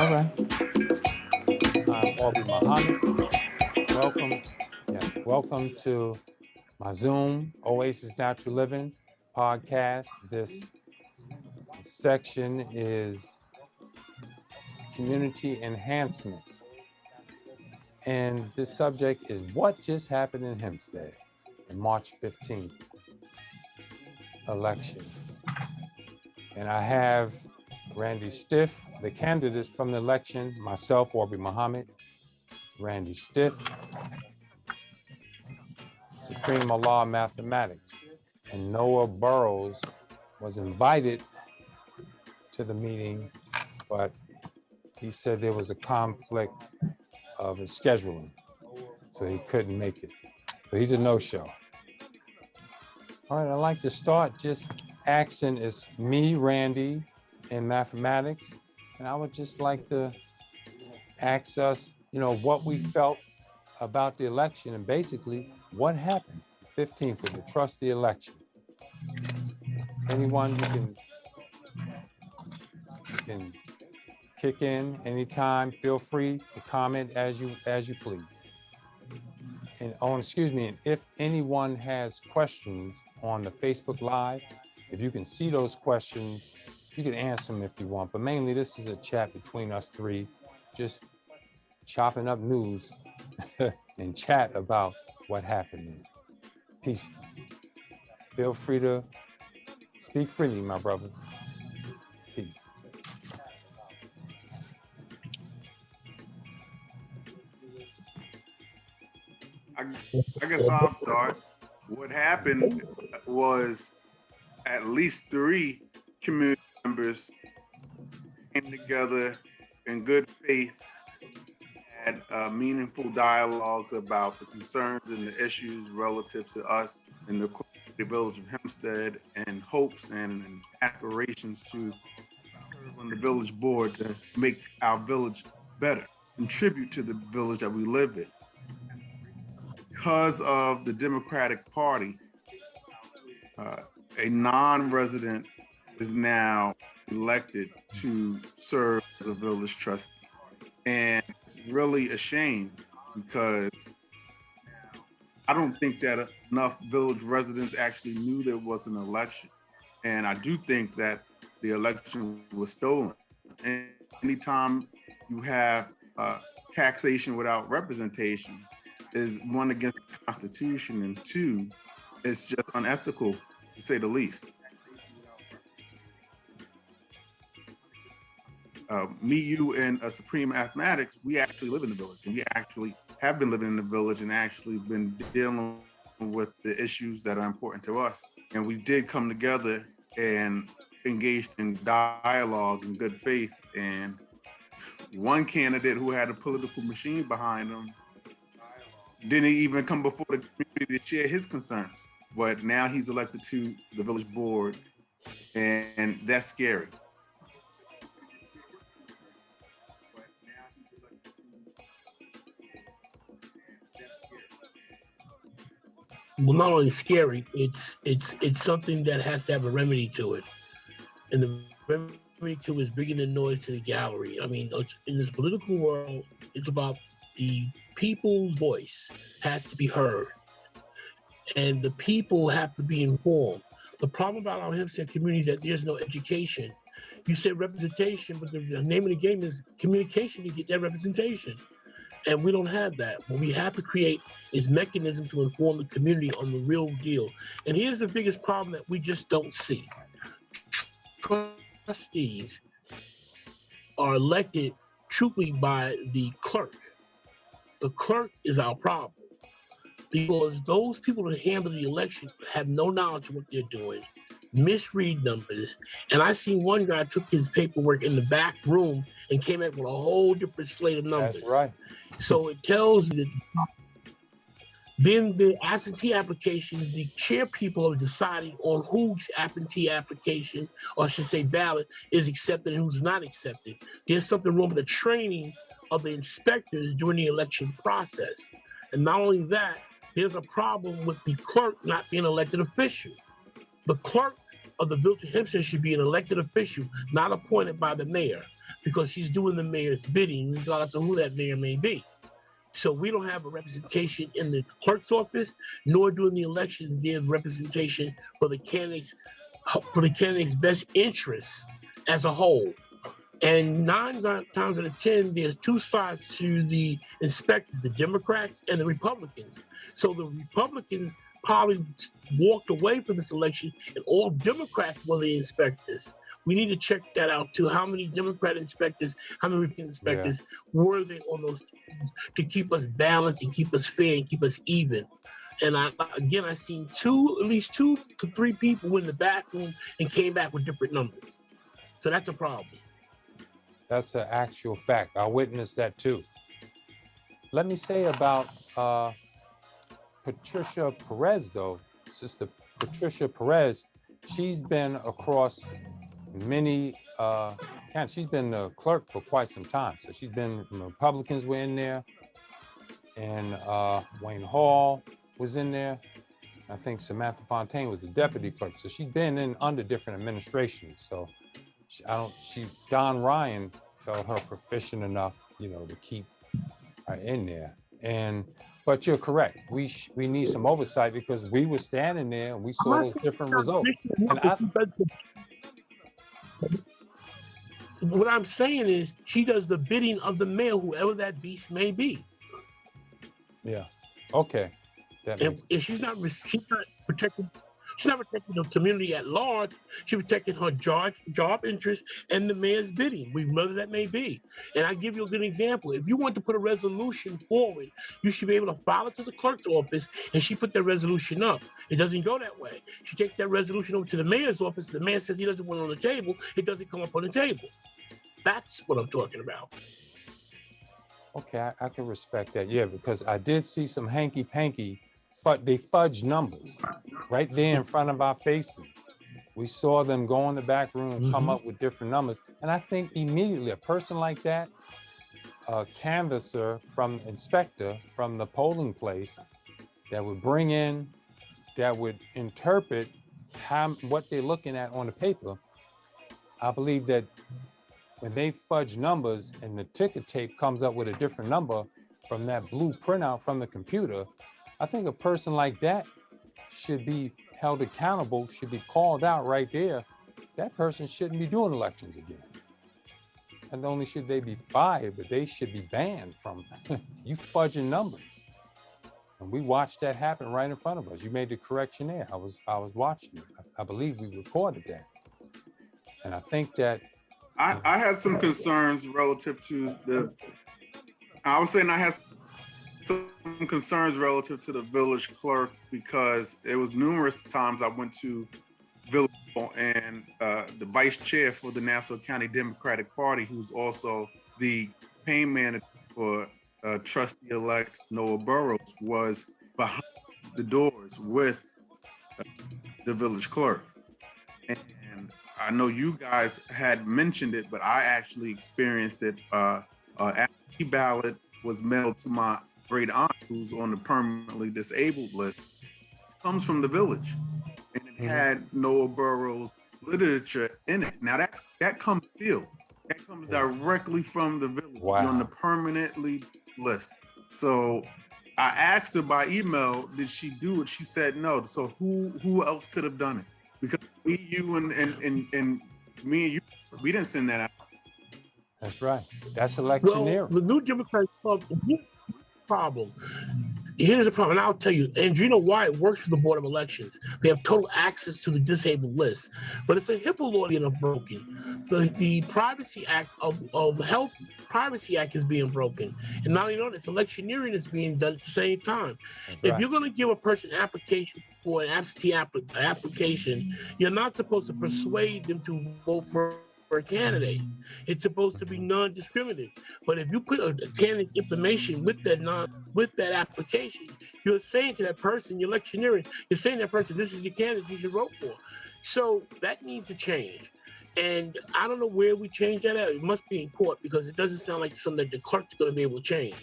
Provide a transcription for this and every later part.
All right. I'm Aubrey Muhammad. Welcome to my Zoom Oasis Natural Living podcast. This section is community enhancement. And this subject is what just happened in Hempstead in March 15th election. And I have Randy Stith, the candidates from the election, myself, Aubrey Muhammad, Randy Stith, Supreme Allah Mathematics, and Noah Burrows was invited to the meeting, but he said there was a conflict of his scheduling, so he couldn't make it. So he's a no-show. All right, I'd like to start just asking, it's me, Randy, in mathematics, and I would just like to ask us, what we felt about the election and basically what happened 15th of the trustee election. Anyone, you can kick in anytime. Feel free to comment as you please. And and if anyone has questions on the Facebook Live, if you can see those questions, you can answer them if you want. But mainly, this is a chat between us three, just chopping up news and chat about what happened. Peace. Feel free to speak freely, my brothers. Peace. I guess I'll start. What happened was at least 3 community members came together in good faith, had meaningful dialogues about the concerns and the issues relative to us in the village of Hempstead, and hopes and aspirations to serve on the village board to make our village better, contribute to the village that we live in. Because of the Democratic Party, a non-resident is now elected to serve as a village trustee. And it's really a shame because I don't think that enough village residents actually knew there was an election. And I do think that the election was stolen. And anytime you have taxation without representation, is one, against the Constitution, and 2, it's just unethical, to say the least. Me, you, and Supreme Mathematics, we actually live in the village, and we actually have been living in the village and actually been dealing with the issues that are important to us. And we did come together and engaged in dialogue in good faith. And one candidate who had a political machine behind him didn't even come before the community to share his concerns. But now he's elected to the village board, and that's scary. Well, not only scary, it's something that has to have a remedy to it. And the remedy to it is bringing the noise to the gallery. I mean, in this political world, it's about the people's voice has to be heard, and the people have to be informed. The problem about our Hempstead community is that there's no education. You say representation, but the name of the game is communication to get that representation. And we don't have that. What we have to create is mechanism to inform the community on the real deal. And here's the biggest problem that we just don't see. Trustees are elected truthfully by the clerk. The clerk is our problem, because those people that handle the election have no knowledge of what they're doing, misread numbers. And I seen one guy took his paperwork in the back room and came up with a whole different slate of numbers. That's right. So it tells you that then the absentee applications, the chair people are deciding on whose absentee application, or I should say ballot, is accepted and who's not accepted. There's something wrong with the training of the inspectors during the election process. And not only that, there's a problem with the clerk not being an elected official. The clerk of the village of Hempstead should be an elected official, not appointed by the mayor. because she's doing the mayor's bidding, regardless of who that mayor may be. So we don't have a representation in the clerk's office, nor during the elections there's representation for the candidate's best interests as a whole. And 9 times out of 10, there's two sides to the inspectors, the Democrats and the Republicans. So the Republicans probably walked away from this election, and all Democrats were the inspectors. We need to check that out too. How many Democrat inspectors, how many Republican inspectors were there on those teams to keep us balanced and keep us fair and keep us even? And I've seen at least 2 to 3 people in the back room and came back with different numbers. So that's a problem. That's an actual fact. I witnessed that too. Let me say about Patricia Perez, though, Sister Patricia Perez, she's been across many she's been the clerk for quite some time. So she's been, the Republicans were in there, and Wayne Hall was in there. I think Samantha Fontaine was the deputy clerk. So she's been in under different administrations. So Don Ryan felt her proficient enough, to keep her in there. But you're correct. We need some oversight, because we were standing there and we saw those different results. What I'm saying is, she does the bidding of the mayor, whoever that beast may be. Yeah. Okay. And she's not protecting the community at large. She's protecting her job interests and the mayor's bidding, whether that may be. And I give you a good example. If you want to put a resolution forward, you should be able to file it to the clerk's office, and she put that resolution up. It doesn't go that way. She takes that resolution over to the mayor's office. The mayor says he doesn't want it on the table. It doesn't come up on the table. That's what I'm talking about. Okay, I can respect that. Yeah, because I did see some hanky-panky. They fudged numbers right there in front of our faces. We saw them go in the back room and come up with different numbers. And I think immediately a person like that, a canvasser inspector from the polling place, that would bring in, that would interpret what they're looking at on the paper. I believe that when they fudge numbers and the ticker tape comes up with a different number from that blue printout from the computer, I think a person like that should be held accountable, should be called out right there. That person shouldn't be doing elections again. And not only should they be fired, but they should be banned from you fudging numbers. And we watched that happen right in front of us. You made the correction there. I was watching it. I believe we recorded that. And I think that I had some concerns relative to some concerns relative to the village clerk, because it was numerous times I went to village and the vice chair for the Nassau County Democratic Party, who's also the campaign manager for trustee-elect Noah Burrows, was behind the doors with the village clerk. And I know you guys had mentioned it, but I actually experienced it. Absentee ballot was mailed to my great aunt, who's on the permanently disabled list, comes from the village, and it had Noah Burrows literature in it. Now that comes sealed. That comes directly from the village. Wow. You're on the permanently list. So I asked her by email, did she do it? She said no. So who else could have done it? Because me, you, and me and you, we didn't send that out. That's right. That's electioneering. Well, the New Democratic Club. Problem. Here's the problem, and I'll tell you, and you know why it works for the Board of Elections. They have total access to the disabled list, but it's a HIPAA law being broken. The Privacy Act of Health Privacy Act is being broken, and not only that, it's electioneering is being done at the same time. If you're going to give a person an application for an absentee application, you're not supposed to persuade them to vote for a candidate. It's supposed to be non-discriminative. But if you put a candidate's information with that application, you're saying to that person, you're electioneering, you're saying to that person, this is your candidate you should vote for. So that needs to change. And I don't know where we change that at. It must be in court, because it doesn't sound like something that the clerk's going to be able to change.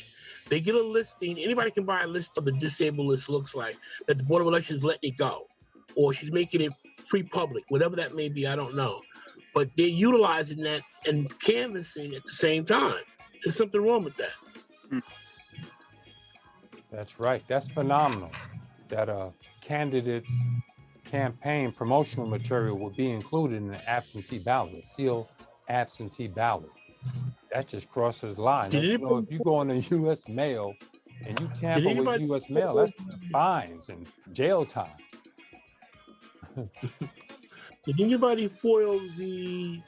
They get a listing. Anybody can buy a list of the disabled list looks like, that the Board of Elections letting it go. Or she's making it free public, whatever that may be, I don't know. but they're utilizing that and canvassing at the same time. There's something wrong with that. That's right. That's phenomenal. That candidates' campaign promotional material will be included in the absentee ballot, a sealed absentee ballot. That just crosses the line. Don't you know, if you go on the U.S. mail and you tamper with U.S. mail, that's fines and jail time. Did anybody foil the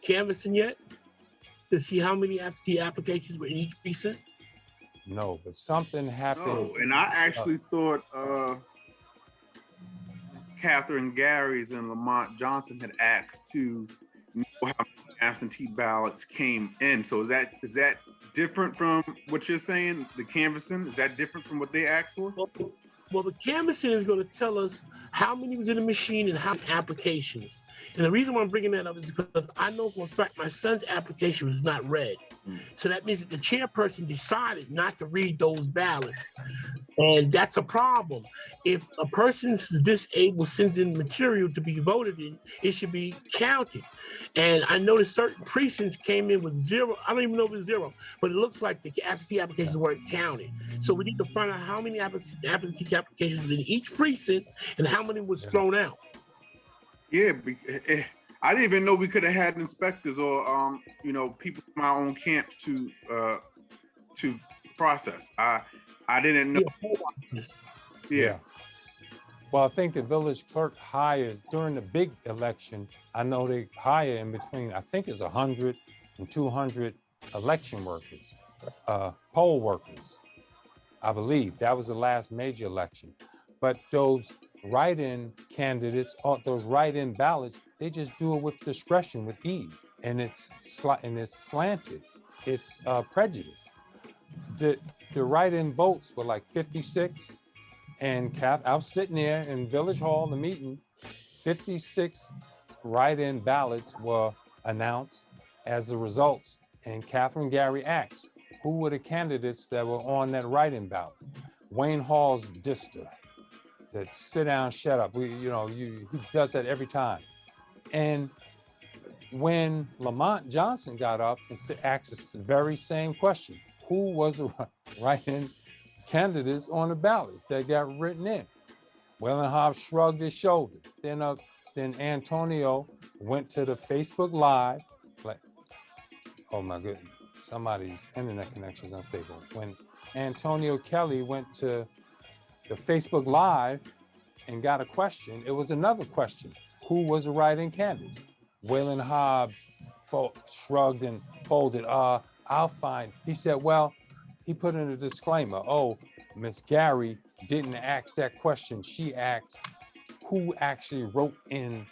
canvassing yet to see how many absentee applications were in each precinct? No, but something happened. No, and I actually thought Catherine Garry's and Lamont Johnson had asked to know how many absentee ballots came in. So is that different from what you're saying? The canvassing, is that different from what they asked for? Well, the canvassing is going to tell us how many was in the machine and how many applications. And the reason why I'm bringing that up is because I know for a fact my son's application was not read. So that means that the chairperson decided not to read those ballots. And that's a problem. If a person's disabled sends in material to be voted in, it should be counted. And I noticed certain precincts came in with 0. I don't even know if it's 0, but it looks like the absentee applications weren't counted. So we need to find out how many absentee applications were in each precinct and how many was thrown out. Yeah, I didn't even know we could have had inspectors or people from our own camps to process. I didn't know. Yeah. Well, I think the village clerk hires during the big election. I know they hire in between, I think it's 100 and 200 election workers, poll workers. I believe that was the last major election. But those write-in candidates, or those write-in ballots, they just do it with discretion, with ease, and it's slanted. It's prejudice. The write-in votes were like 56, and I was sitting there in Village Hall, the meeting. 56 write-in ballots were announced as the results, and Catherine Garry asked, "Who were the candidates that were on that write-in ballot?" Wayne Hall's Dister said, "Sit down, shut up." He does that every time. And when Lamont Johnson got up and asked the very same question, who was the write-in candidates on the ballots that got written in? Waylon Hobbs shrugged his shoulders. Then Antonio went to the Facebook Live, like, oh my goodness, somebody's internet connection is unstable. When Antonio Kelly went to the Facebook Live and got a question, it was another question. Who was the write-in candidates? Waylon Hobbs shrugged and folded. I'll find. He said, well, he put in a disclaimer. Oh, Miss Garry didn't ask that question. She asked who actually wrote in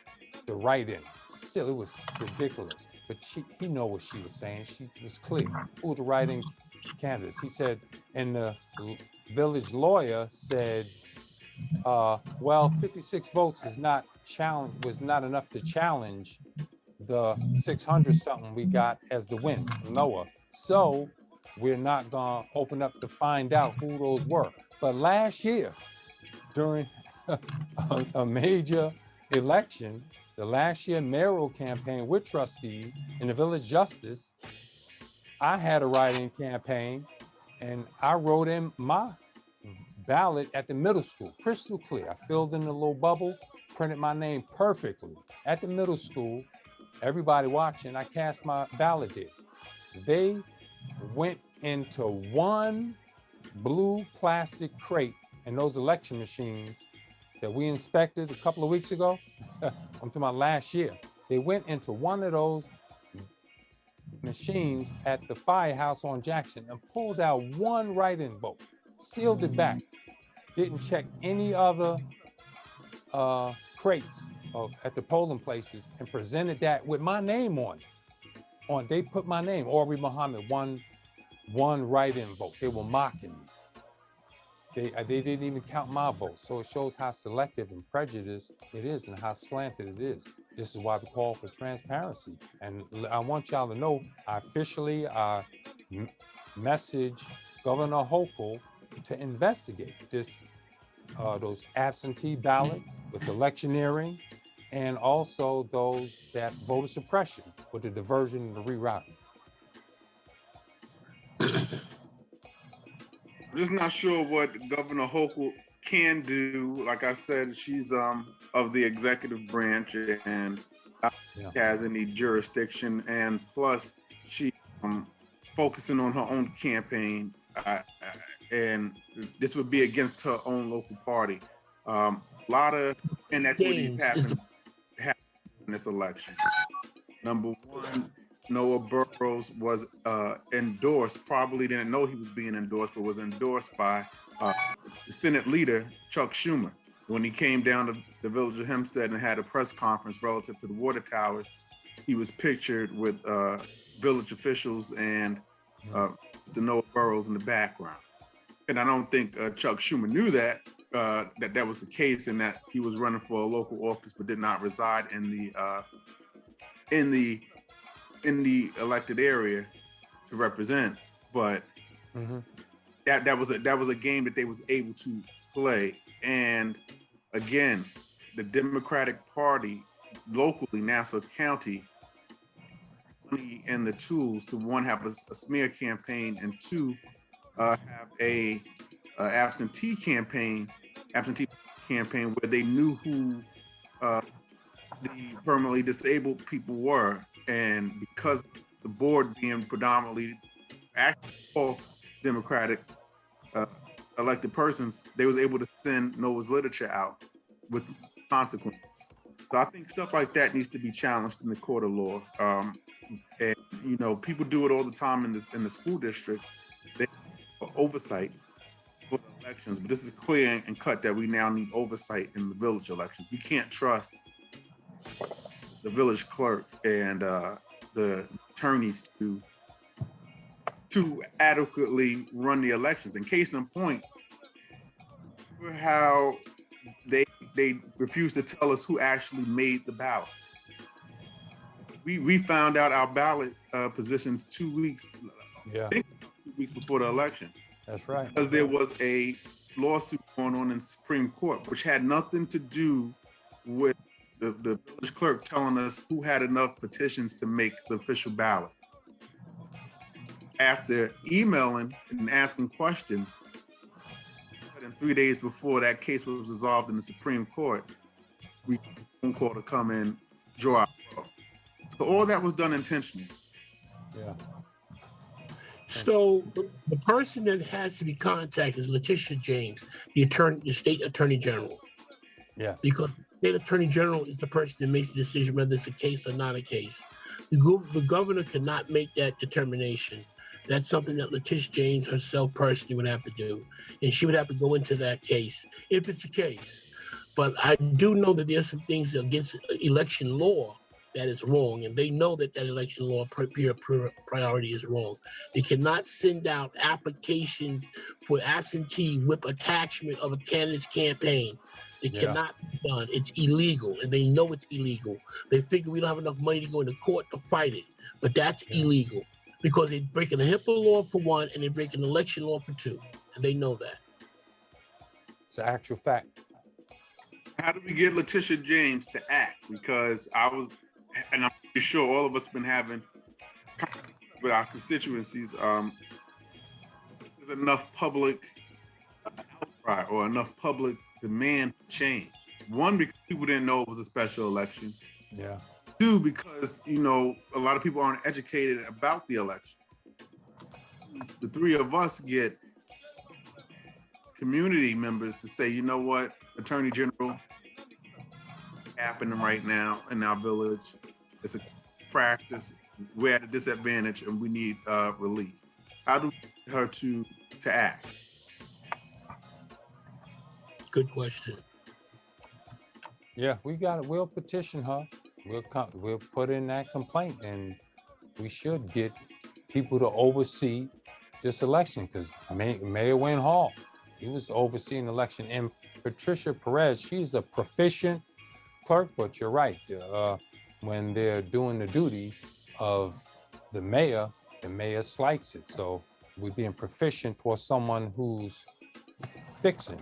the write-in. Silly, it was ridiculous. But he know what she was saying. She was clear. Who the write-in candidates? He said, and the village lawyer said, well, 56 votes was not enough to challenge the 600 something we got as the win from Noah. So we're not gonna open up to find out who those were. But last year, during a major election, the last year mayoral campaign with trustees in the village justice, I had a write-in campaign and I wrote in my ballot at the middle school, crystal clear. I filled in the little bubble, printed my name perfectly. At the middle school, everybody watching, I cast my ballot there. They went into one blue plastic crate in those election machines that we inspected a couple of weeks ago. I'm talking about last year. They went into one of those machines at the firehouse on Jackson and pulled out one write-in vote, sealed it back, didn't check any other crates at the polling places, and presented that with my name on it. They put my name, Aubrey Muhammad, one write-in vote. They were mocking me. They didn't even count my vote. So it shows how selective and prejudiced it is and how slanted it is. This is why we call for transparency. And I want y'all to know, I officially message Governor Hochul to investigate those absentee ballots with electioneering and also those that voter suppression with the diversion and the rerouting. I'm just not sure what Governor Hochul can do. Like I said, she's of the executive branch and has any jurisdiction, and plus she focusing on her own campaign, and this would be against her own local party. A lot of inequities happen in this election. Number one, Noah Burrows was endorsed, probably didn't know he was being endorsed, but was endorsed by Senate leader Chuck Schumer. When he came down to the village of Hempstead and had a press conference relative to the water towers, he was pictured with village officials and the Noah Burrows in the background. And I don't think Chuck Schumer knew that that was the case, and that he was running for a local office but did not reside in the elected area to represent. But that was a game that they was able to play. And again, the Democratic Party locally, Nassau County, and the tools to, one, have a smear campaign, and two, have a absentee campaign where they knew who the permanently disabled people were. And because the board being predominantly actually all Democratic elected persons, they was able to send Noah's literature out with consequences. So I think stuff like that needs to be challenged in the court of law. And people do it all the time in the school district. They have oversight for the elections, but this is clear and cut that we now need oversight in the village elections. We can't trust the village clerk and the attorneys to adequately run the elections. In case in point, how they refused to tell us who actually made the ballots. We found out our ballot positions 2 weeks, I think 2 weeks before the election. That's right. Because there was a lawsuit going on in the Supreme Court, which had nothing to do with the village clerk telling us who had enough petitions to make the official ballot. After emailing and asking questions, and 3 days before that case was resolved in the Supreme Court, we got a phone call to come in, draw our vote. So all that was done intentionally. Yeah. So the person that has to be contacted is Letitia James, the state attorney general. Yes. Because the state attorney general is the person that makes the decision whether it's a case or not a case. The governor cannot make that determination. That's something that Letitia James herself personally would have to do. And she would have to go into that case, if it's a case. But I do know that there's some things against election law that is wrong. And they know that election law priority is wrong. They cannot send out applications for absentee with attachment of a candidate's campaign. It cannot be done. It's illegal, and they know it's illegal. They figure we don't have enough money to go into court to fight it, but that's illegal because they're breaking the HIPAA law for one, and they're breaking the election law for two, and they know that. It's an actual fact. How do we get Letitia James to act? Because I'm pretty sure all of us have been having with our constituencies. There's enough public outcry or enough public demand to change. One, because people didn't know it was a special election. Yeah. Two, because a lot of people aren't educated about the elections. The three of us get community members to say, you know what, Attorney General, happening right now in our village. It's a practice. We're at a disadvantage and we need relief. How do we get her to act? Good question. Yeah, we'll petition her. We'll put in that complaint, and we should get people to oversee this election, because Mayor Wayne Hall, he was overseeing the election, and Patricia Perez, she's a proficient clerk, but you're right. When they're doing the duty of the mayor slights it. So we're being proficient for someone who's fixing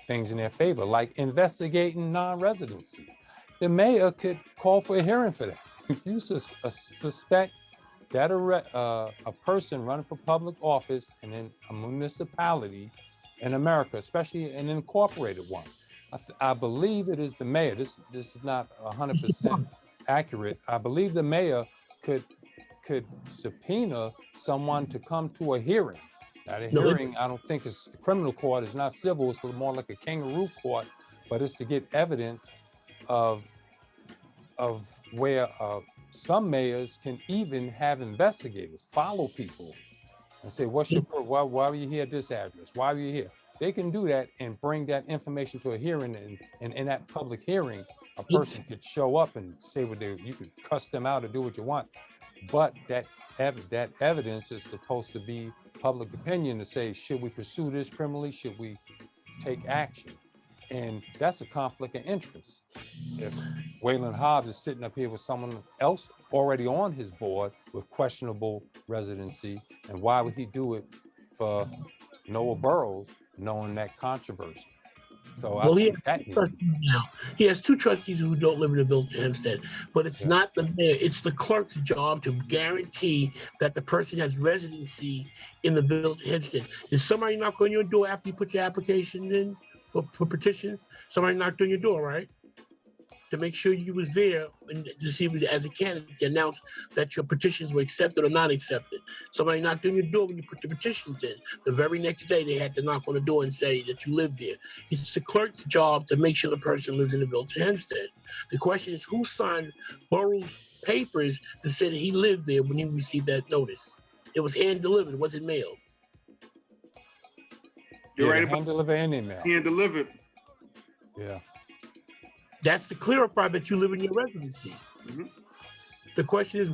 things in their favor, like investigating non-residency, the mayor could call for a hearing for that. If you suspect that a person running for public office in a municipality in America, especially an incorporated one, I believe it is the mayor. This is not 100% accurate. I believe the mayor could subpoena someone to come to a hearing. Now, the hearing, I don't think it's the criminal court. It's not civil. It's more like a kangaroo court, but it's to get evidence of where some mayors can even have investigators follow people and say, why were you here at this address? Why were you here? They can do that and bring that information to a hearing, and in that public hearing, a person could show up and say what you could cuss them out or do what you want. But that evidence is supposed to be public opinion to say, should we pursue this criminally? Should we take action? And that's a conflict of interest. If Waylon Hobbs is sitting up here with someone else already on his board with questionable residency, and why would he do it for Noah Burrows, knowing that controversy? So I think that trustees now. He has two trustees who don't live in the village of Hempstead, but it's not the mayor. It's the clerk's job to guarantee that the person has residency in the village of Hempstead. Is somebody knock on your door after you put your application in for petitions? Somebody knocked on your door, right? To make sure you was there and to see as a candidate to announce that your petitions were accepted or not accepted. Somebody knocked on your door when you put your petitions in. The very next day, they had to knock on the door and say that you lived there. It's the clerk's job to make sure the person lives in the village of Hempstead. The question is, who signed Burroughs' papers to say that he lived there when he received that notice? It was hand-delivered, it wasn't mailed. You're right about hand-delivered and email. Hand-delivered. Yeah. That's to clarify that you live in your residency. Mm-hmm. The question is,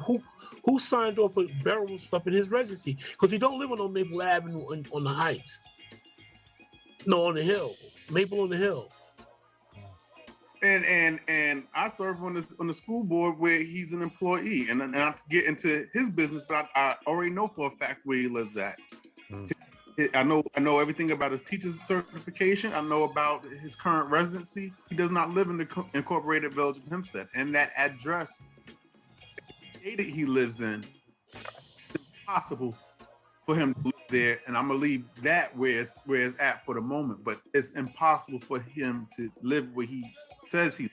who signed off with Burroughs stuff in his residency? Because he don't live on Maple Avenue on the Heights. No, on the hill. Maple on the Hill. And I serve on the school board where he's an employee, and not to get into his business, but I already know for a fact where he lives at. Mm. I know everything about his teacher's certification. I know about his current residency. He does not live in the incorporated village of Hempstead, and that address that he lives in, it's impossible for him to live there. And I'm gonna leave that where it's at for the moment. But it's impossible for him to live where he says he.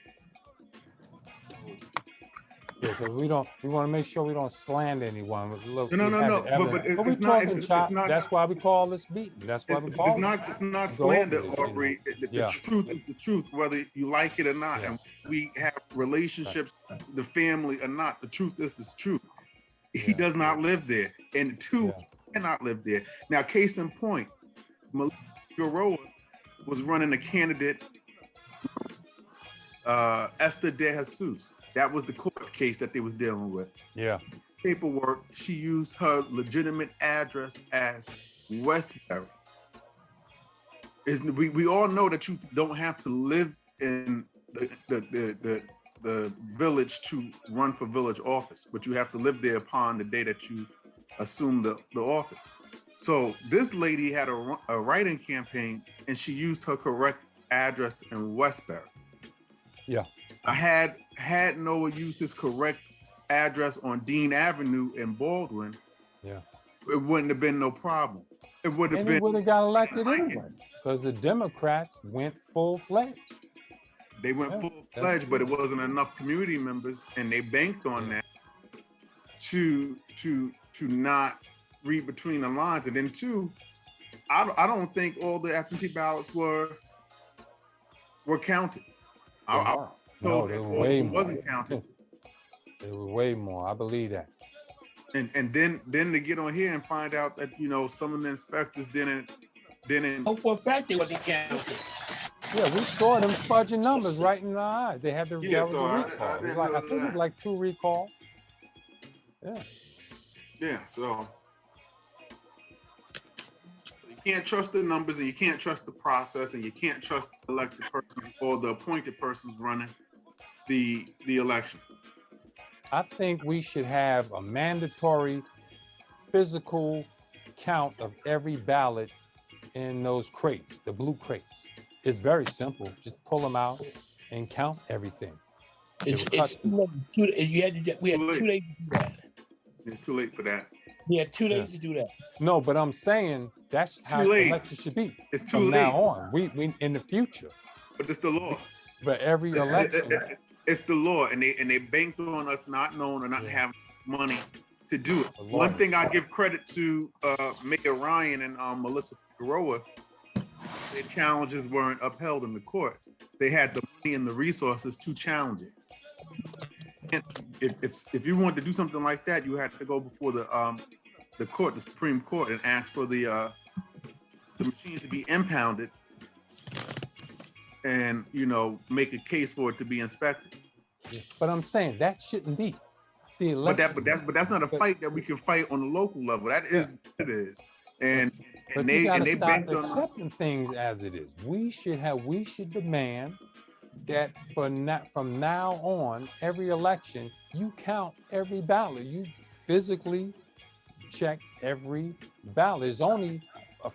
Yeah, so we want to make sure we don't slander anyone. Look, no. But it's not. That's why we call this meeting. That's why we call it. It's not slander, Aubrey. The truth is the truth, whether you like it or not. Yeah. And we have relationships, the family or not. The truth is the truth. He does not live there, and two, cannot live there. Now, case in point, Burrows was running a candidate, Esther DeJesus. That was the court case that they was dealing with. Yeah. Paperwork, she used her legitimate address as Westbury. We all know that you don't have to live in the village to run for village office, but you have to live there upon the day that you assume the office. So this lady had a write-in campaign, and she used her correct address in Westbury. Yeah. I had Noah use his correct address on Dean Avenue in Baldwin. Yeah, it wouldn't have been no problem. It would have been. He would have got elected anyway because the Democrats went full-fledged. They went full-fledged, but it wasn't enough community members, and they banked on that to not read between the lines. And then two, I don't think all the absentee ballots were counted. No, they were way more. Wasn't counted. They were way more. I believe that. And then to get on here and find out that some of the inspectors didn't. Oh, for a fact, they wasn't counted. Yeah, we saw them fudging numbers right in our eyes. They had the recall. I think it was like 2 recalls. Yeah. Yeah. So you can't trust the numbers, and you can't trust the process, and you can't trust the elected person or the appointed persons running the election. I think we should have a mandatory physical count of every ballot in those crates, the blue crates. It's very simple. Just pull them out and count everything. It's They were cut. you had to, we had 2 days to do that. It's too late for that. We had 2 days to do that. No, but I'm saying that's how late. elections should be. It's too from late. now on. We in the future But it's the law. for every election. It's the law, and they banked on us not knowing or not having money to do it. The law. One thing I give credit to Mayor Ryan and Melissa Figueroa, their challenges weren't upheld in the court. They had the money and the resources to challenge it. And if you wanted to do something like that, you had to go before the court, the Supreme Court, and ask for the machines to be impounded, and make a case for it to be inspected. But I'm saying that shouldn't be the election. But that's not a fight that we can fight on the local level. That is what it is. And But they you gotta they stop banked on accepting things as it is. We should demand that from now on, every election, you count every ballot. You physically check every ballot. It's only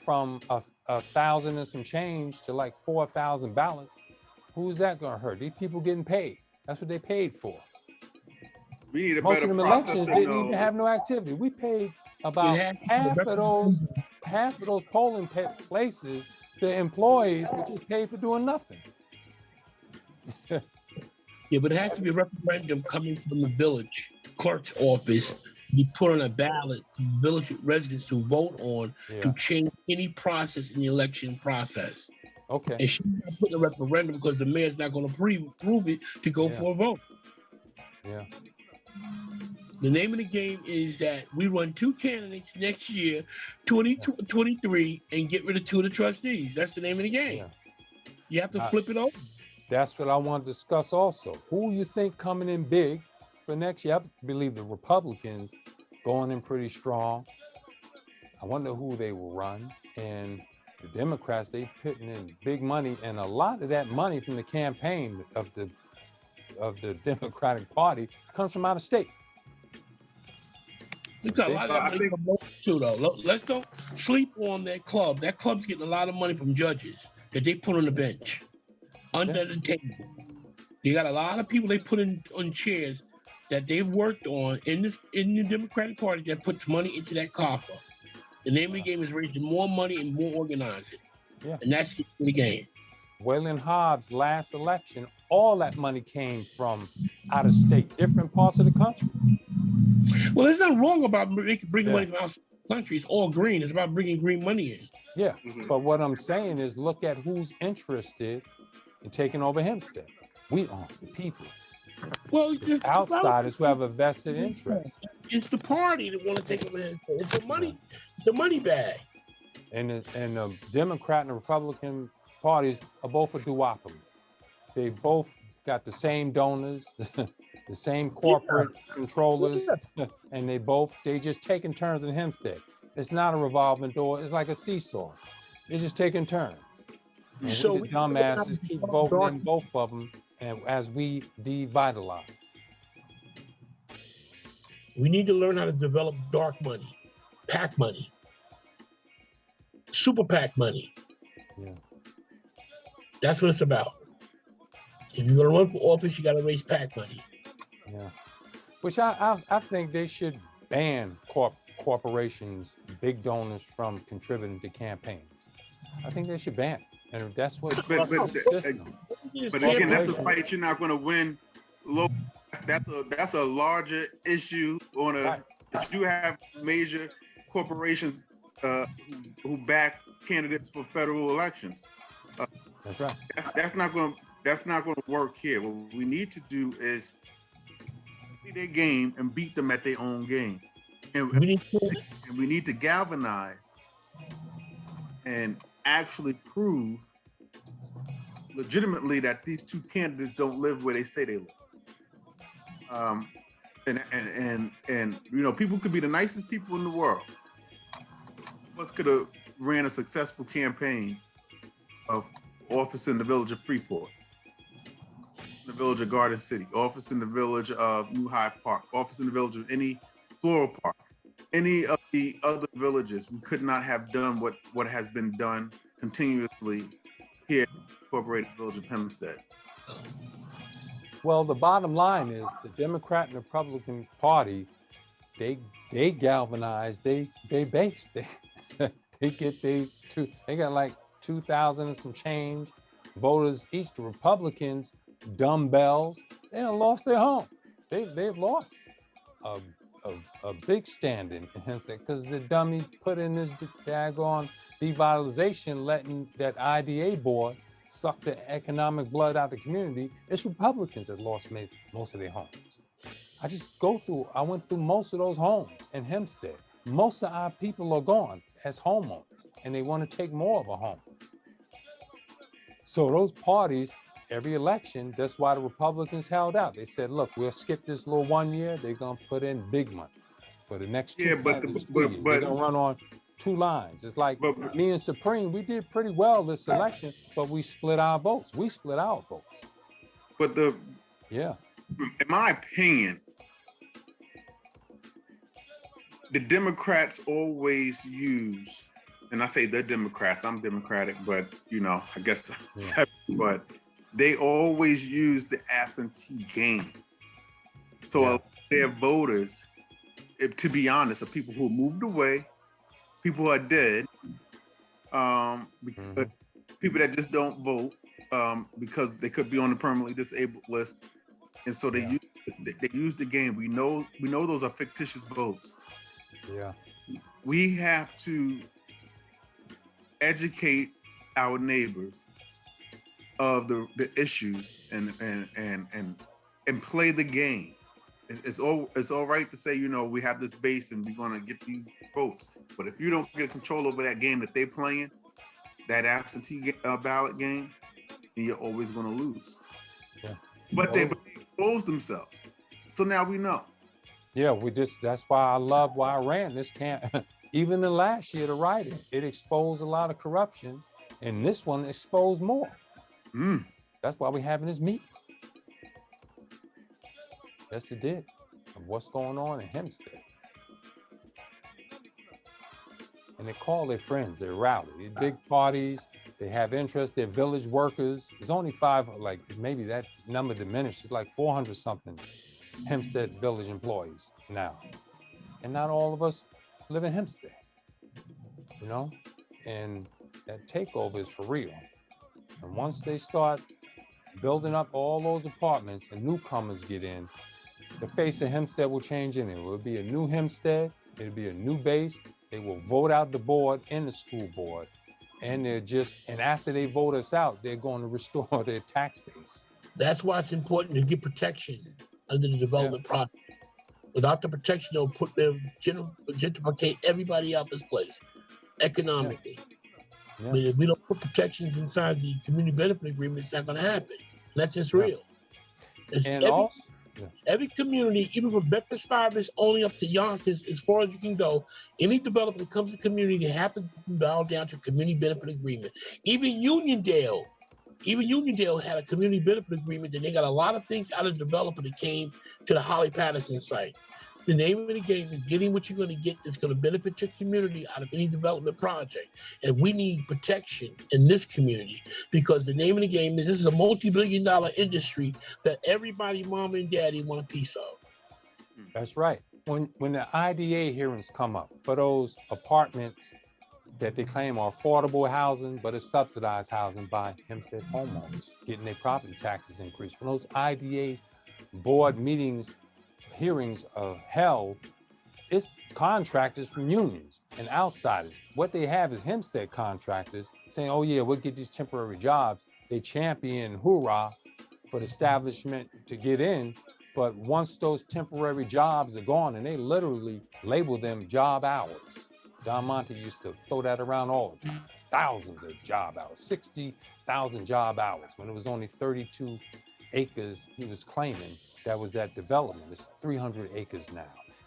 from 1,000 and some change to like 4,000 ballots. Who's that gonna hurt? These people getting paid. That's what they paid for. we need a Most better of them process elections to didn't know. even have no activity. We paid about It had to be half the of those polling places. The employees were just paid for doing nothing. Yeah, but it has to be a referendum coming from the village clerk's office, be put on a ballot to the village residents to vote on to change any process in the election process. Okay. And she's not putting a referendum because the mayor's not going to approve it to go for a vote. Yeah. The name of the game is that we run 2 candidates next year, 2023, and get rid of 2 of the trustees. That's the name of the game. Yeah. You have to flip it over. That's what I want to discuss also. Who you think coming in big for next year? I believe the Republicans going in pretty strong. I wonder who they will run. And the Democrats, they putting in big money, and a lot of that money from the campaign of the Democratic Party comes from out of state. We got a lot of that money from local too, though. Let's don't sleep on that club. That club's getting a lot of money from judges that they put on the bench, under the table. They got a lot of people they put in on chairs that they've worked on in the Democratic Party that puts money into that coffer. The name of the game is raising more money and more organizing. Yeah. And that's the game. Waylon Hobbs' last election, all that money came from out of state, different parts of the country. Well, there's nothing wrong about bringing money from outside the country. It's all green. It's about bringing green money in. Yeah, but what I'm saying is look at who's interested in taking over Hempstead. We are the people. Well, it's outsiders who have a vested interest. It's the party that want to take over Hempstead. It's a money. It's a money bag. And the Democrat and the Republican parties are both a duopoly. They both got the same donors, the same corporate controllers, and they just taking turns in Hempstead. It's not a revolving door. It's like a seesaw. They're just taking turns. And So we the dumbasses keep voting in both of them, and as we devitalize. We need to learn how to develop dark money, PAC money, super PAC money. Yeah. That's what it's about. If you're going to run for office, you got to raise PAC money. Yeah. Which I think they should ban corporations, big donors from contributing to campaigns. I think they should ban it. And that's what But again, that's a fight you're not going to win. That's a larger issue if you have major corporations who back candidates for federal elections. That's right. That's not going to work here. What we need to do is play their game and beat them at their own game. And we need to galvanize and actually prove legitimately that these 2 candidates don't live where they say they live. And people could be the nicest people in the world. Us could have ran a successful campaign of office in the village of Freeport, the village of Garden City, office in the village of New Hyde Park, office in the village of any Floral Park, any of the other villages. We could not have done what has been done continuously here in the Incorporated Village of Hempstead. Well, the bottom line is the Democrat and Republican Party, they galvanize, they base, they get they got like 2,000 and some change voters each. The Republicans, dumbbells, they done lost their home. They've lost a big standing in Hempstead because the dummy put in this daggone devitalization, letting that IDA board suck the economic blood out of the community. It's Republicans that lost most of their homes. I went through most of those homes in Hempstead. Most of our people are gone as homeowners, and they want to take more of a home. So those parties, every election, that's why the Republicans held out. They said, look, we'll skip this little 1 year. They're going to put in big money for the next 2 years. They're going to run on 2 lines. It's like me and Supreme, we did pretty well this election, but we split our votes. We split our votes. But in my opinion, the Democrats always use, and I say the Democrats, I'm Democratic, but I guess, but they always use the absentee game. So their voters, to be honest, are people who moved away, people who are dead, people that just don't vote because they could be on the permanently disabled list, and so they use the game. We know those are fictitious votes. Yeah, we have to educate our neighbors of the issues and play the game. It's all right to say, we have this base and we're going to get these votes. But if you don't get control over that game that they're playing, that absentee ballot game, then you're always going to lose. Yeah. But they expose themselves. So now we know. Yeah, that's why I ran this camp. Even the last year, the writing, it exposed a lot of corruption, and this one exposed more. That's why we're having this meeting. Yes, it did. Of what's going on in Hempstead. And they call their friends, they rally. These big parties, they have interest, they're village workers. There's only 5, like maybe that number diminished. It's like 400 something Hempstead village employees now. And not all of us live in Hempstead, and that takeover is for real. And once they start building up all those apartments and newcomers get in, the face of Hempstead will change anyway. It will be a new Hempstead, it'll be a new base. They will vote out the board and the school board. And and after they vote us out, they're going to restore their tax base. That's why it's important to get protection under the development project. Without the protection, they'll gentrificate everybody out this place economically. Yeah. But if we don't put protections inside the community benefit agreement, it's not going to happen. And that's just real. Every community, even from Bedford-Stuyvesant only up to Yonkers, as far as you can go, any development that comes to the community, they have to bow down to a community benefit agreement. Even Uniondale had a community benefit agreement, and they got a lot of things out of the developer that came to the Holly Patterson site. The name of the game is getting what you're going to get that's going to benefit your community out of any development project. And we need protection in this community because the name of the game is this is a multi-billion-dollar industry that everybody, mom and daddy, want a piece of. That's right. When the IDA hearings come up for those apartments that they claim are affordable housing, but it's subsidized housing by Hempstead homeowners, getting their property taxes increased. When those IDA board hearings are held, it's contractors from unions and outsiders. What they have is Hempstead contractors saying, oh yeah, we'll get these temporary jobs. They champion hoorah for the establishment to get in. But once those temporary jobs are gone, and they literally label them job hours. Don Monte used to throw that around all the time. Thousands of job hours, 60,000 job hours, when it was only 32 acres he was claiming. That was that development. It's 300 acres now.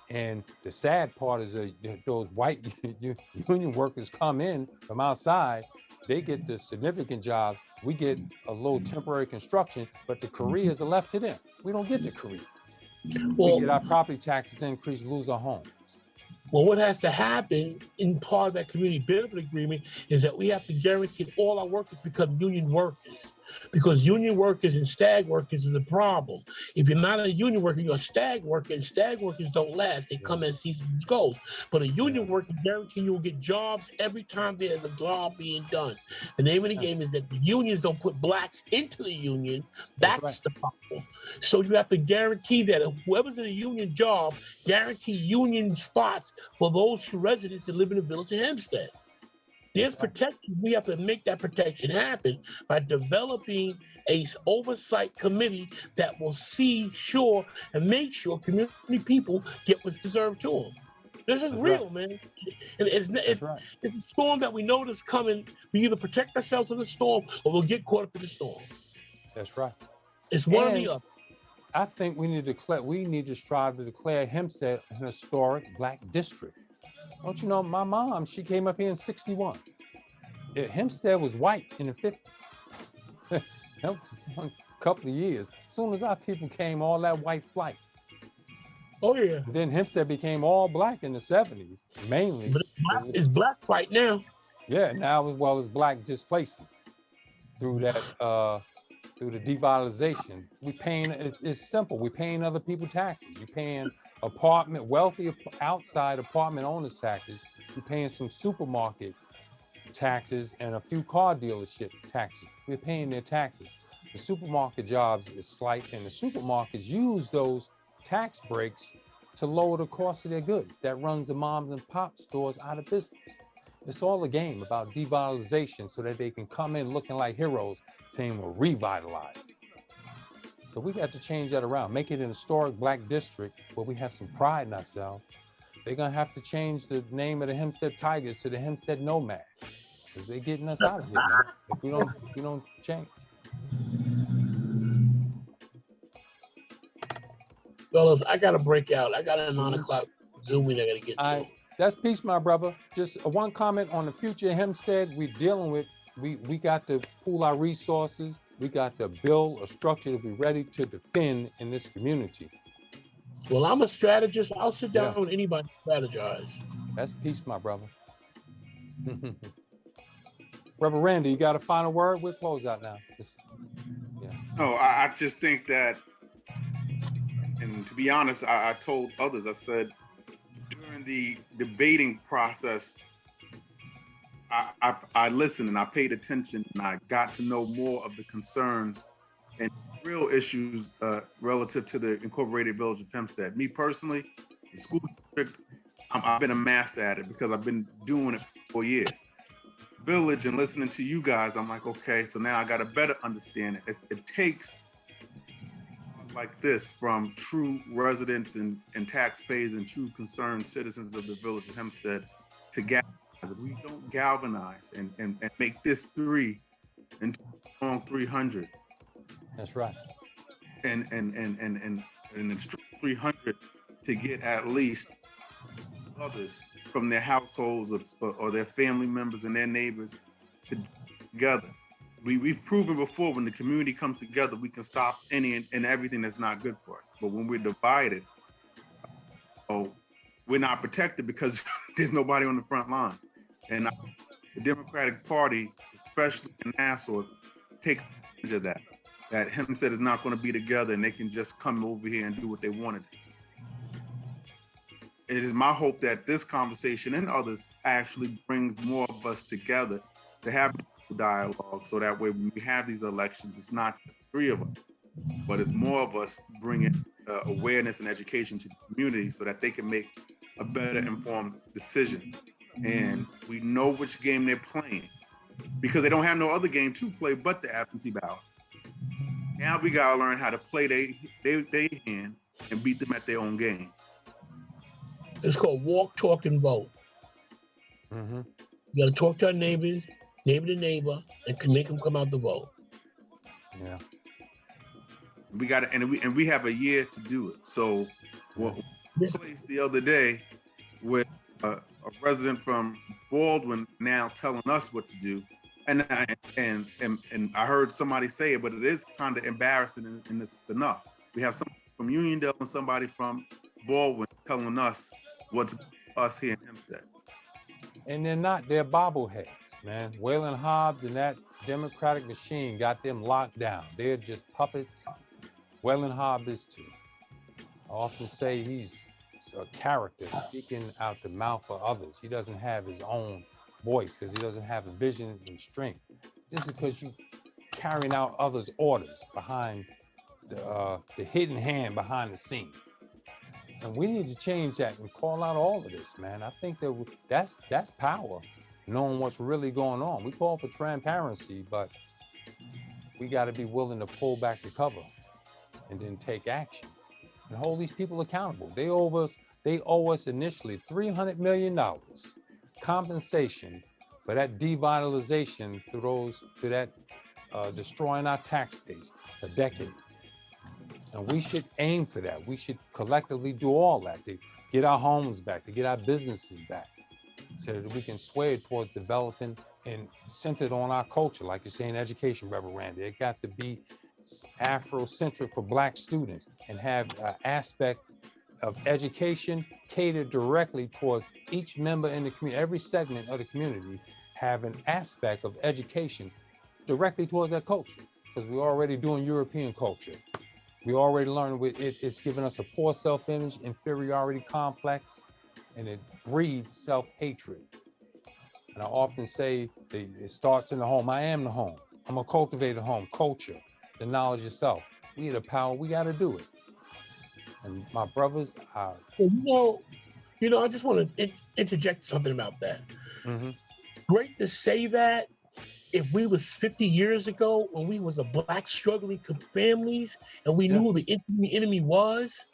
And the sad part is that those white union workers come in from outside, they get the significant jobs. We get a little temporary construction, but the careers are left to them. We don't get the careers. We get our property taxes increased, lose our homes. Well, what has to happen in part of that community benefit agreement is that we have to guarantee that all our workers become union workers. because union workers and stag workers is a problem. If you're not a union worker, you're a stag worker, and stag workers don't last. They come as seasons goes. But a union worker guarantee you will get jobs every time there's a job being done. The name of the game is that the unions don't put blacks into the union. That's the problem. So you have to guarantee that whoever's in a union job, guarantee union spots for those residents that live in the village of Hempstead. There's protection. We have to make that protection happen by developing a oversight committee that will see sure and make sure community people get what's deserved to them. This is real, man. And it's a storm that we know is coming. We either protect ourselves from the storm or we'll get caught up in the storm. That's right. It's one or the other. I think we need to strive to declare Hempstead an historic Black district. Don't you know, my mom, she came up here in 61. Hempstead was white in the 50s. That was a couple of years. As soon as our people came, all that white flight. Oh, yeah. Then Hempstead became all Black in the 70s, mainly. But it's black flight now. Yeah, now it's Black displacement through that, through the devitalization. It's simple. We're paying other people taxes. You're paying wealthy outside apartment owners taxes. You're paying some supermarket taxes and a few car dealership taxes. We're paying their taxes. The supermarket jobs is slight, and the supermarkets use those tax breaks to lower the cost of their goods. That runs the moms and pop stores out of business. It's all a game about devitalization so that they can come in looking like heroes, saying we're revitalized. So we got to change that around, make it an historic Black district where we have some pride in ourselves. They're gonna have to change the name of the Hempstead Tigers to the Hempstead Nomads, because they're getting us out of here, man, if we don't change. Fellas, I gotta break out. I got a 9 o'clock Zoom meeting I gotta get to. That's peace, my brother. Just one comment on the future of Hempstead we're dealing with. We got to pool our resources. We got to build a structure to be ready to defend in this community. Well, I'm a strategist. I'll sit down with anybody to strategize. That's peace, my brother. Reverend Randy, you got a final word? We'll close out now. No, I just think that, and to be honest, I told others, I said, during the debating process, I listened and I paid attention and I got to know more of the concerns and real issues relative to the incorporated village of Hempstead. Me personally, the school district, I've been a master at it because I've been doing it for 4 years. Village and listening to you guys, I'm like, okay, so now I got to better understand it. It takes like this from true residents and taxpayers and true concerned citizens of the village of Hempstead to galvanize. If we don't galvanize and make this 3 into 300. That's right. And 300 to get at least others from their households or their family members and their neighbors together. We've proven before when the community comes together, we can stop any and everything that's not good for us. But when we're divided, we're not protected because there's nobody on the front lines. And the Democratic Party, especially in Nassau, takes advantage of that Hempstead is not going to be together and they can just come over here and do what they want to do. It is my hope that this conversation and others actually brings more of us together to have dialogue, so that way when we have these elections, it's not 3 of us, but it's more of us bringing awareness and education to the community so that they can make a better informed decision. And we know which game they're playing because they don't have no other game to play but the absentee ballots. Now we gotta learn how to play they hand and beat them at their own game. It's called walk, talk, and vote. Mm-hmm. You gotta talk to our neighbors, neighbor to neighbor, and can make them come out to vote. Yeah. We got to, and we have a year to do it. So, what we placed the other day with a resident from Baldwin now telling us what to do, and I heard somebody say it, but it is kind of embarrassing, and it's enough. We have somebody from Uniondale and somebody from Baldwin telling us what's us here in Hempstead. And they're not, they're bobbleheads, man. Waylon Hobbs and that Democratic machine got them locked down. They're just puppets. Waylon Hobbs is too. I often say he's a character speaking out the mouth of others. He doesn't have his own voice because he doesn't have a vision and strength. This is because you carrying out others' orders behind the hidden hand behind the scene. And we need to change that and call out all of this, man. I think that's power, knowing what's really going on. We call for transparency, but we got to be willing to pull back the cover and then take action and hold these people accountable. They owe us initially $300 million compensation for that devitalization to that destroying our tax base for decades. And we should aim for that. We should collectively do all that to get our homes back, to get our businesses back, so that we can sway towards developing and centered on our culture. Like you're saying, education, Reverend Randy, it got to be Afrocentric for Black students and have an aspect of education catered directly towards each member in the community. Every segment of the community have an aspect of education directly towards that culture, because we're already doing European culture. We already learned it's giving us a poor self-image, inferiority complex, and it breeds self-hatred. And I often say that it starts in the home. I am the home. I'm a cultivated home, culture, the knowledge of self. We have the power, we got to do it. And my brothers are. I just want to interject something about that. Mm-hmm. Great to say that. If we was 50 years ago when we was a Black struggling families and we knew who the enemy was,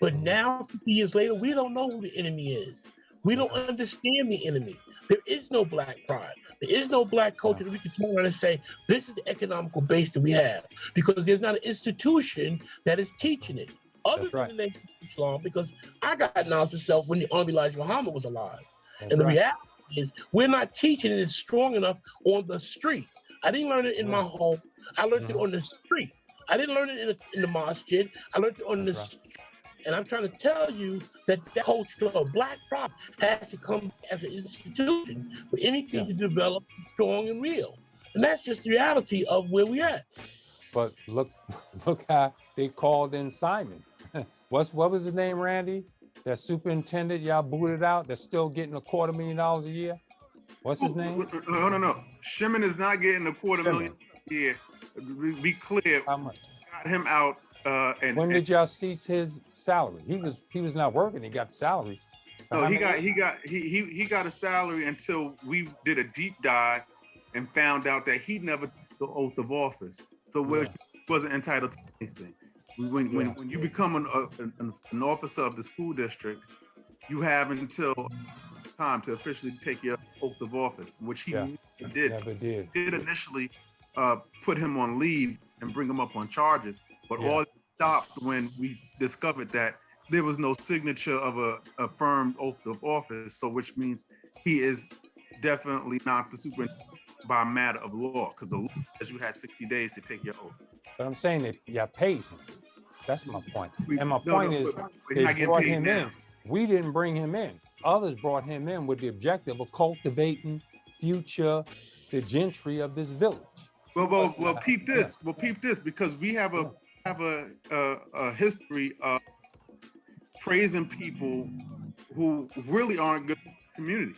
but now 50 years later, we don't know who the enemy is. We don't understand the enemy. There is no Black pride. There is no Black culture that we can turn around and say, this is the economical base that we have, because there's not an institution that is teaching it. Other than the Nation of Islam, because I got knowledge of self when the Honorable Elijah Muhammad was alive. And the reality is we're not teaching it strong enough on the street. I didn't learn it in my home. I learned it on the street. I didn't learn it in the masjid. I learned it on the street. And I'm trying to tell you that that culture of Black pride has to come as an institution for anything to develop strong and real. And that's just the reality of where we at. But look how they called in Simon. What was his name, Randy? That superintendent y'all booted out that's still getting $250,000 a year? What's his name? No. Shimon is not getting $250,000 a year. Be clear. How much? Got him out. When did y'all cease his salary? He was not working. He got the salary. No, he got a salary until we did a deep dive and found out that he never took the oath of office. So he wasn't entitled to anything. When you become an officer of the school district, you have until time to officially take your oath of office, which he did. Never did. He did initially put him on leave and bring him up on charges, but all stopped when we discovered that there was no signature of a affirmed oath of office, so which means he is definitely not the superintendent by a matter of law, because the law says you had 60 days to take your oath. But I'm saying that y'all paid him. That's my point. And my point is, they brought him in. We didn't bring him in. Others brought him in with the objective of cultivating the gentry of this village. Well, peep this. Well, peep this, because we have a history of praising people who really aren't good in the community.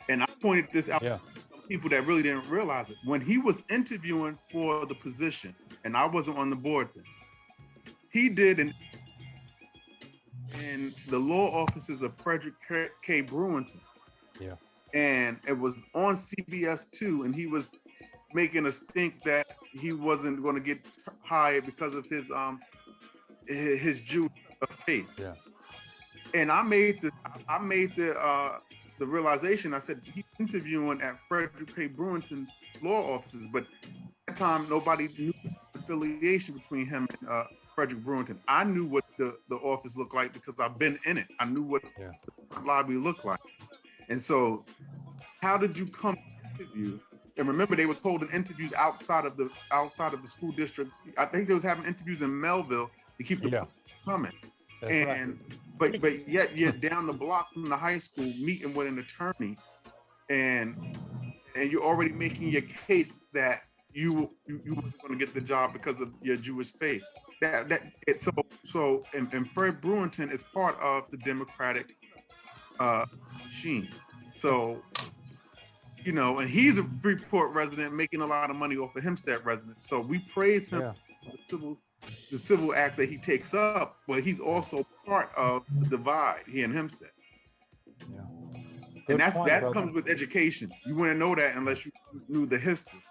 And I pointed this out to people that really didn't realize it. When he was interviewing for the position, and I wasn't on the board then, he did in the law offices of Frederick K. Brewington. Yeah. And it was on CBS 2, and he was making us think that he wasn't going to get hired because of his Jewish faith. Yeah. And I made the realization. I said he's interviewing at Frederick K. Brewington's law offices, but at that time nobody knew the affiliation between him and Frederick Brewington. I knew what the office looked like because I've been in it. I knew what the lobby looked like. And so, how did you come to interview? And remember, they was holding interviews outside of the school districts. I think they was having interviews in Melville to keep the coming. That's and but yet you're down the block from the high school meeting with an attorney, and you're already making your case that you weren't going to get the job because of your Jewish faith. And Fred Brewington is part of the Democratic machine. So, you know, and he's a Freeport resident making a lot of money off of Hempstead residents. So we praise him for the civil acts that he takes up, but he's also part of the divide here in Hempstead. Yeah. And that brother. comes with education. You wouldn't know that unless you knew the history.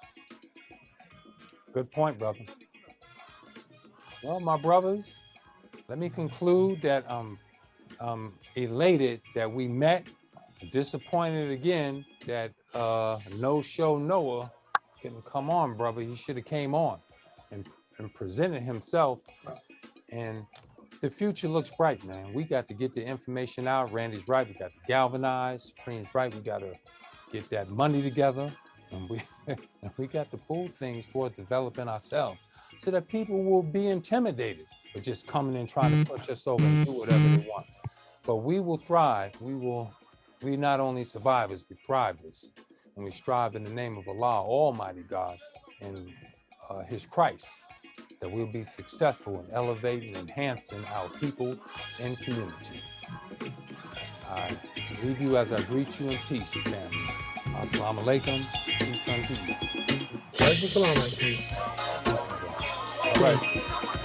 Good point, brother. Well, my brothers, let me conclude that I'm elated that we met. Disappointed again that No Show Noah couldn't come on, brother. He should have came on and presented himself. And the future looks bright, man. We got to get the information out. Randy's right. We got to galvanize. Supreme's right. We got to get that money together. And we got to pull things towards developing ourselves so that people will be intimidated for just coming and trying to push us over and do whatever they want. But we will thrive. We not only survivors, we thrivers. And we strive in the name of Allah, Almighty God, and His Christ, that we'll be successful in elevating and enhancing our people and community. I leave you as I greet you in peace, family. Assalamu alaikum. Peace unto you. Assalamu alaikum. Peace, my brother. All right.